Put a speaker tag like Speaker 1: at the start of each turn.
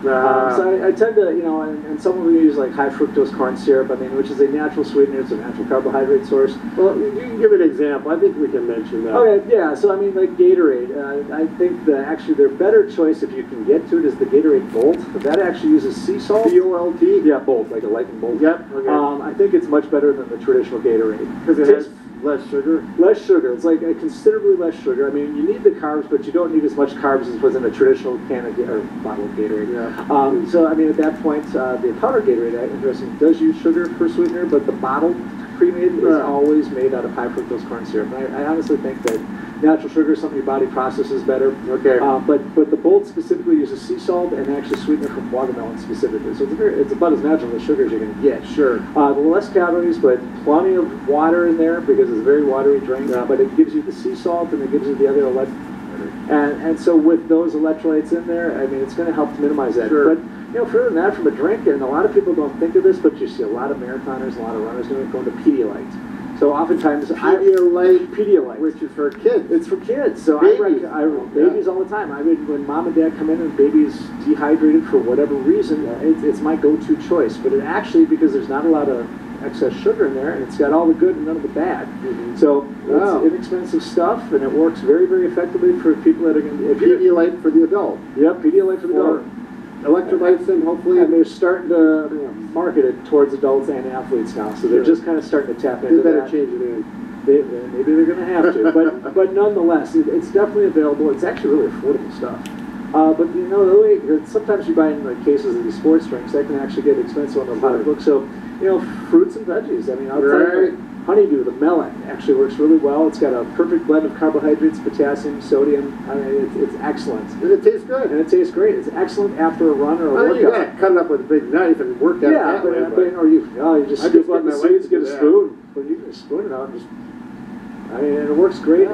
Speaker 1: So I tend to, you know, and some of them use like high fructose corn syrup, I mean, which is a natural sweetener, it's a natural carbohydrate source.
Speaker 2: Well, you can give an example. I think we can mention that.
Speaker 1: Okay, yeah, so I mean, like Gatorade, I think that actually their better choice, if you can get to it, is the Gatorade Bolt. But that actually uses sea salt.
Speaker 2: B-O-L-T?
Speaker 1: Yeah, Bolt, like a lightning bolt.
Speaker 2: Yep, okay.
Speaker 1: I think it's much better than the traditional Gatorade.
Speaker 2: Because it has less sugar?
Speaker 1: Less sugar. It's like considerably less sugar. I mean, you need the carbs, but you don't need as much carbs as was in a traditional can of or bottle of Gatorade.
Speaker 2: Yeah.
Speaker 1: So, I mean, at that point, the powdered Gatorade, interesting, does use sugar for sweetener, but the bottled pre-made is always made out of high fructose corn syrup. And I honestly think that natural sugar is something your body processes better.
Speaker 2: Okay.
Speaker 1: But the Bolt specifically uses sea salt and actually sweetener from watermelon specifically. So it's about as natural as sugar as you're going to get.
Speaker 2: Sure.
Speaker 1: The less calories, but plenty of water in there because it's a very watery drink.
Speaker 2: Yeah.
Speaker 1: But it gives you the sea salt and it gives you the other electrolytes. And so with those electrolytes in there, I mean, it's going to help to minimize that.
Speaker 2: Sure.
Speaker 1: But you know, further than that, from a drink, and a lot of people don't think of this, but you see a lot of marathoners, a lot of runners going to Pedialyte. So oftentimes, Pedialyte,
Speaker 2: which is for kids.
Speaker 1: It's for kids. So
Speaker 2: babies.
Speaker 1: Babies all the time. I mean, when mom and dad come in and baby's dehydrated for whatever reason, it's my go-to choice. But it actually, because there's not a lot of excess sugar in there, and it's got all the good and none of the bad. So it's inexpensive stuff, and it works very, very effectively for people that are going to...
Speaker 2: Pedialyte for the adult.
Speaker 1: Yep, Pedialyte for the adult.
Speaker 2: Electrolytes and hopefully...
Speaker 1: And they're starting to market it towards adults and athletes now, so they're just kind of starting to tap into that.
Speaker 2: They better change it in.
Speaker 1: Maybe they're going to have to, but nonetheless, it's definitely available. It's actually really affordable stuff. But you know, the way, sometimes you buy in like cases of these sports drinks, that can actually get expensive on the pocketbook. So, you know, fruits and veggies. I mean, I'll tell you, honeydew, the melon, actually works really well. It's got a perfect blend of carbohydrates, potassium, sodium. I mean, it's excellent.
Speaker 2: And it tastes good.
Speaker 1: And it tastes great. It's excellent after a run or a workout.
Speaker 2: You got to cut it up with a big knife and work that that way.
Speaker 1: Or you just scoop up the seeds, get a spoon. But you can spoon it out and just, I mean, and it works great.